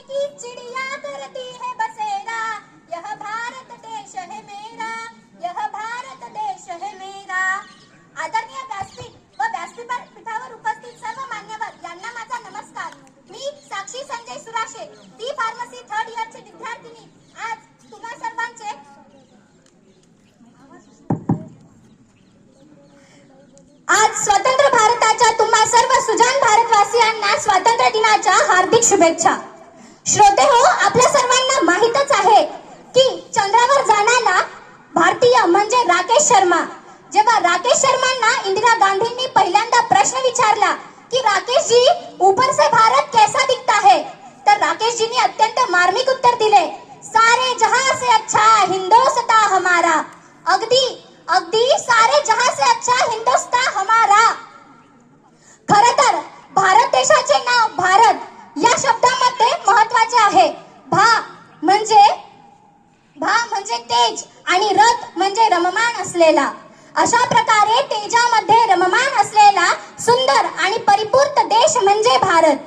की चिड़िया करती है बसेरा, यह भारत देश है मेरा, यह भारत देश है मेरा. आदरणीय व्यासपीठ व व्यासपीठावर उपस्थित सर्व मान्यवर यांना माझा नमस्कार. मी साक्षी संजय सुराशे, बी फार्मसी 3rd इयरची विद्यार्थिनी, आज तुम्हा सर्वांचे आज स्वतंत्र भारताच्या तुम्हा सर्व सुजाण भारतवासियांना स्वातंत्र्य दिनाच्या हार्दिक शुभेच्छा. श्रोते हो, आपल्या सर्वांना माहीतच आहे की चंद्रावर जाणारा भारतीय म्हणजे राकेश शर्मा. जेव्हा राकेश शर्मांना इंदिरा गांधींनी पहिल्यांदा प्रश्न विचारला की राकेश जी, ऊपर से भारत कैसा दिखता है, तर राकेश जींनी अत्यंत मार्मिक उत्तर दिले, सारे जहां से अच्छा हिंदुस्तान हमारा. अगदी अगदी सारे जहां से अच्छा हिंदुस्तान हमारा. खरं तर भारत देशाचे नाव भारत या शब्दामध्ये महत्वाचे आहे. भा म्हणजे तेज आणि रथ म्हणजे रममान असलेला. अशा प्रकारे तेजामध्ये रममान असलेला सुंदर आणि परिपूर्ण देश म्हणजे भारत.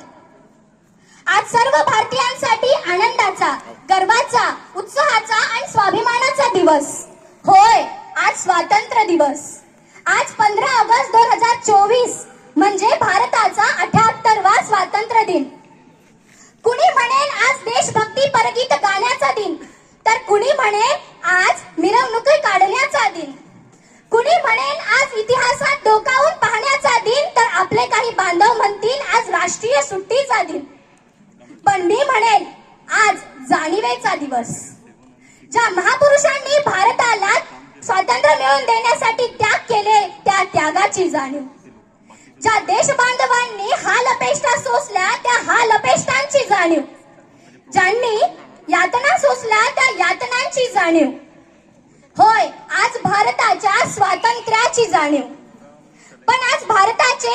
आज सर्व भारतीयांसाठी आनंदाचा, गर्वाचा, उत्साहाचा आणि स्वाभिमानाचा दिवस. होय, आज स्वातंत्र्य दिवस. आज 15 ऑगस्ट 2024 म्हणजे भारताचा 78वा स्वातंत्र्य दिन. कुणी म्हणेल आज देशभक्ती परगीत गाण्याचा दिन, तर कुणी म्हणेल आज मिरवणुकी काढण्याचा दिन. कुणी म्हणेल आज इतिहासात डोकावून पाहण्याचा दिन, तर आपले काही बांधव म्हणतील आज राष्ट्रीय सुट्टीचा दिन. पण मी म्हणेल आज जाणीवेचा दिवस. ज्या महापुरुषांनी भारताला स्वातंत्र्य मिळवून देण्यासाठी त्याग केले, त्या त्यागाची जाणीव. ज्या देश बांधवांनी हाल अपेष्टा सोसल्या, त्या हाल अपेष्टांची जाणीव. ज्यांनी यातना सोसल्या, त्या यातनांची जाणीव. होय, आज भारताच्या स्वातंत्र्याची जाणीव. पण आज भारताचे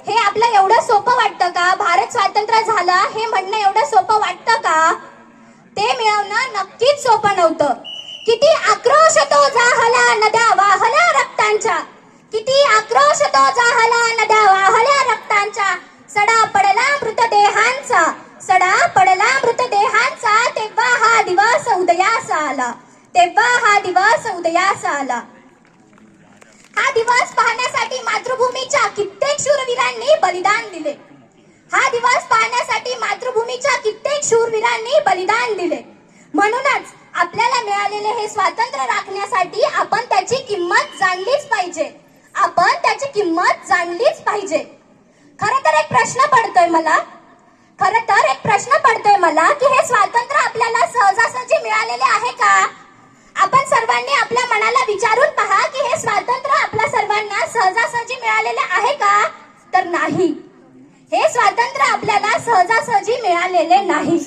हे आपलं एवढं सोपं वाटतं का? भारत स्वतंत्र झाला हे म्हणणं एवढं सोपं वाटतं का? ते मिळवणं नक्कीच सोपं नव्हतं. किती आक्रोश तो जाहला नद्या वाहल्या रक्तांच्या, किती आक्रोश तो जाहला नद्या वाहल्या रक्तांच्या. सडा पडला मृतदेहांचा, सडा पडला मृतदेहांचा, तेव्हा हा दिवस उदयास आला, तेव्हा हा दिवस उदयास आला. हा दिवस पाहण्यासाठी मातृभूमीच्या कित्येक शूरवीरांनी बलिदान दिले. हा दिवस पाहण्यासाठी मातृभूमीच्या कित्येक शूरवीरांनी बलिदान दिले. म्हणूनच आपल्याला मिळालेले हे स्वातंत्र्य राखण्यासाठी आपण त्याची किंमत जाणलीच पाहिजे. आपण त्याची किंमत जाणलीच पाहिजे. खरं तर एक प्रश्न पडतोय मला की हे स्वातंत्र्य आपल्याला सहजासहजी मिळालेले आहे का? आपण सर्वांनी आपल्या मनाला विचारून पहा की हे स्वातंत्र्य आपल्या सर्वांना सहजासहजी मिळालेले आहे का? तर नाही. हे स्वातंत्र्य आपल्याला सहजासहजी मिळालेले नाही.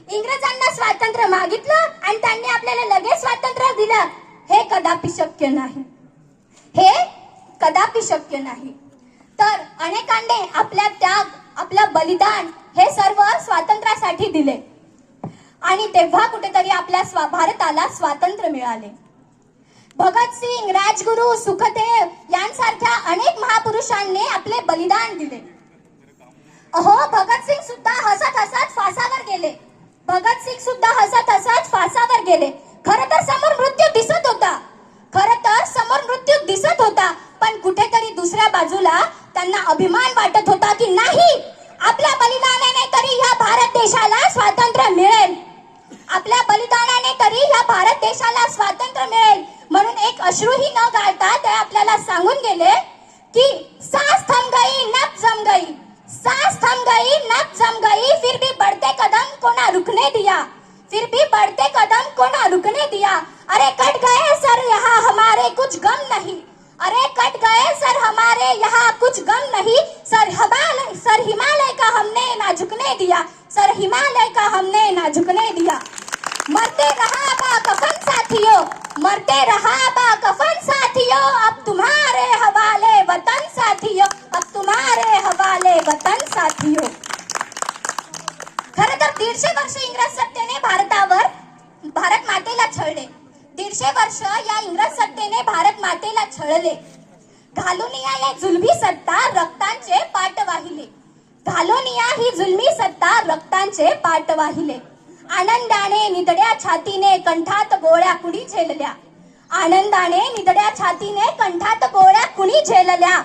इंग्रजांना स्वातंत्र्य मागितलं आणि त्यांनी आपल्याला लगेच स्वातंत्र्य दिलं, हे कदापि शक्य नाही. हे कदापि शक्य नाही. तर अनेकांनी आपला त्याग, आपलं बलिदान हे सर्व स्वातंत्र्यासाठी दिले आणि तेव्हा कुठेतरी आपल्या भारताला स्वातंत्र्य मिळाले. भगतसिंग, राजगुरू, सुखदेव यांसारख्या अनेक महापुरुषांनी आपले बलिदान दिले. अहो, भगतसिंग सुद्धा हसत हसत फासावर गेले. भगतसिंग सुद्धा हसत हसत फासावर गेले. खरं तर समोर मृत्यू दिसत होता, पण कुठेतरी दुसऱ्या बाजूला त्यांना अभिमान वाटत होता की नाही, आपल्या बलिदानाने तरी या भारत देशाला स्वातंत्र्य मिळेल, आपल्या बलिदानाने तरी या भारत देशाला स्वातंत्र्य मिळेल. म्हणून एक अश्रूही न गाळता ते आपल्याला सांगून गेले की सांस थम गई नब जम गई, सांस थम गई नब जम गई, फिर भी बढ़ते कदम को ना रुकने दिया, फिर भी बढ़ते कदम को ना रुकने दिया. अरे कट गए सर यहाँ हमारे कुछ गम नहीं, अरे कट गए सर हमारे यहाँ कुछ गम नहीं, सर हिमालय का हमने ना झुकने दिया, सर हिमालय का हमने ना झुकने दिया. मरते रहा बा कफन साथियों, मरते रहा बा कफन साथियों, अब तुम्हारे हवाले वतन साथियों, अब तुम्हारे हवाले वतन साथियों. खरं तर 150 वर्ष इंग्रज सत्तेने भारत मातेला छळले. 150 वर्ष या इंग्रज सत्तेने भारत मातेला छळले. घालून या जुलमी सत्ता रक्तांचे पाट वाहिले. घालोनिया ही जुलमी सत्ता रक्तांचे पाट वाहिले. आनंदाने निदड्या छातीने कंठात गोळ्या कुणी झेलल्या. आनंदाने निदड्या छातीने कंठात गोळ्या कुणी झेलल्या.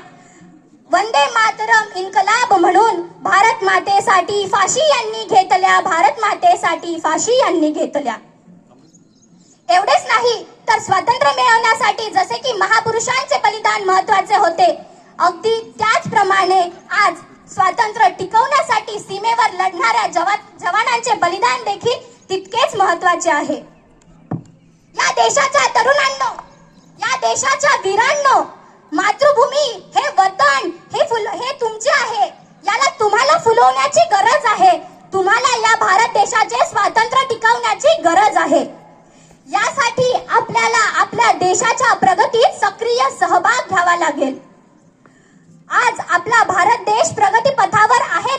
वंदे मातरम इन्कलाब म्हणून भारत मातेसाठी फाशी यांनी घेतल्या. भारत मातेसाठी फाशी यांनी घेतल्या. एवढेच नाही तर स्वातंत्र्य मिळवण्यासाठी जसे की महापुरुषांचे बलिदान महत्वाचे होते, अगदी त्याचप्रमाणे आज स्वातंत्र्य टिकवण्यासाठी सीमेवर लढणाऱ्या जवानांचे बलिदान देखील तितकेच महत्वाचे आहे. या देशाच्या तरुणांनो, या देशाच्या वीरांनो, मातृभूमी हे वतन हे तुमचे आहे. याला तुम्हाला फुलवण्याची गरज आहे. तुम्हाला या भारत देशाचे स्वातंत्र्य टिकवण्याची गरज आहे. यासाठी आपल्याला आपल्या देशाच्या प्रगतीत सक्रिय सहभाग घ्यावा लागेल. आज आपला भारत देश प्रगती पथावर आहे.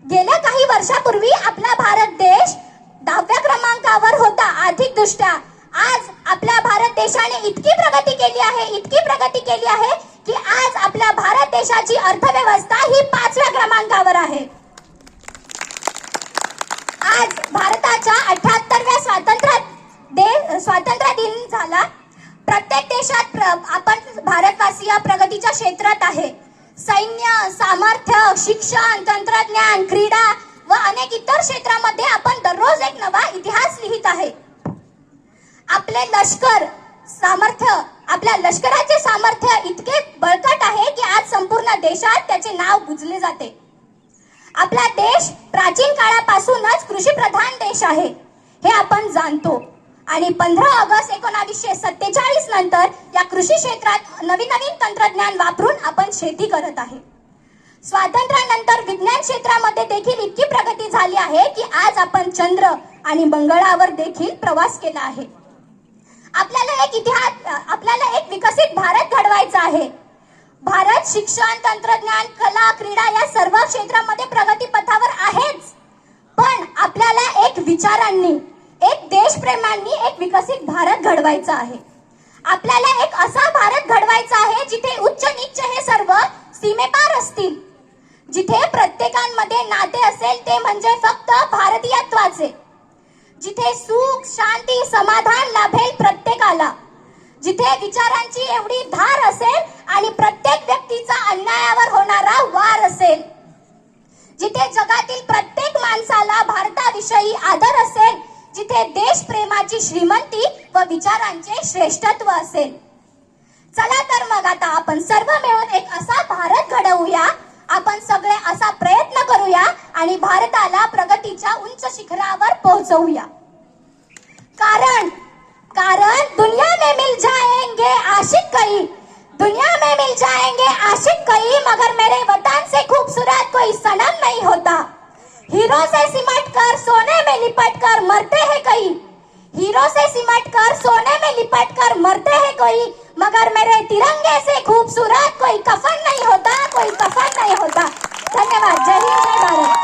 गेल्या काही वर्षापूर्वी आपला भारत देश 10व्या क्रमांकावर होता आर्थिक दृष्ट्या. आज आपल्या भारत देशाने इतकी प्रगती केली आहे की आज आपल्या भारत देशाची अर्थव्यवस्था ही 5व्या क्रमांकावर आहे. आज भारताच्या 78व्या स्वातंत्र्य दिन झाला. प्रत्येक देशात आपण भारतवासी प्रगतीच्या क्षेत्रात आहे. सैन्य, सामर्थ्य, शिक्षण, तंत्रज्ञान, क्रीडा व अनेक इतर क्षेत्रामध्ये आपण दररोज एक नवा इतिहास लिहित आहे. आपले लष्कर सामर्थ्य, आपल्या लष्कराचे सामर्थ्य इतके बळकट आहे की आज संपूर्ण देशात त्याचे नाव गुंजले जाते. आपला देश प्राचीन काळापासूनच कृषीप्रधान देश आहे हे आपण जाणतो आणि 15 ऑगस्ट 1947 नंतर या कृषी क्षेत्रात नवीन तंत्रज्ञान वापरून आपण शेती करत आहे. स्वातंत्र्यानंतर विज्ञान क्षेत्रामध्ये देखील इतकी प्रगती झाली आहे की आज आपण चंद्र आणि मंगळावर देखील प्रवास केला आहे. आपल्याला एक विकसित भारत घडवायचा आहे. भारत शिक्षण, तंत्रज्ञान, कला, क्रीडा या सर्व क्षेत्रामध्ये प्रगती पथावर आहेच, पण आपल्याला एक विचारांनी, एक देशप्रेमांनी एक विकसित भारत घडवायचा आहे. आपल्याला एक असा भारत घडवायचा आहे जिथे उच्च नीच हे सर्व सीमेपार असतील, जिथे प्रत्येकांमध्ये नाते असेल ते म्हणजे फक्त भारतीयत्वाचे, जिथे सुख, शांती, समाधान लाभेल प्रत्येकाला, जिथे विचारांची एवढी धार असेल आणि प्रत्येक व्यक्तीचा अन्यायावर होणारा वार असेल, जिथे जगातील प्रत्येक माणसाला भारताविषयी आदर असेल, जिथे देशप्रेमाची श्रीमंती व विचारांचे श्रेष्ठत्व असेल. चला तर मग आता आपण सर्व मिळून एक असा भारत घडवूया. आपण सगळे असा प्रयत्न करूया आणि भारताला प्रगतीच्या उंच शिखरावर पोहोचवूया. कारण दुनिया में मिल जाएंगे आशिक कई, दुनिया में मिल जाएंगे आशिक कई, मगर मेरे वतन से खूबसूरत कोई सनम नहीं होता. हीरो से सिमट कर सोने में लिपट कर मरते हैं कई, हीरो से सिमट कर सोने में लिपट कर मरते हैं कोई, मगर मेरे तिरंगे से खूबसूरत कोई कफन नहीं होता, कोई कफन नहीं होता. धन्यवाद. जय हिंद, जय भारत.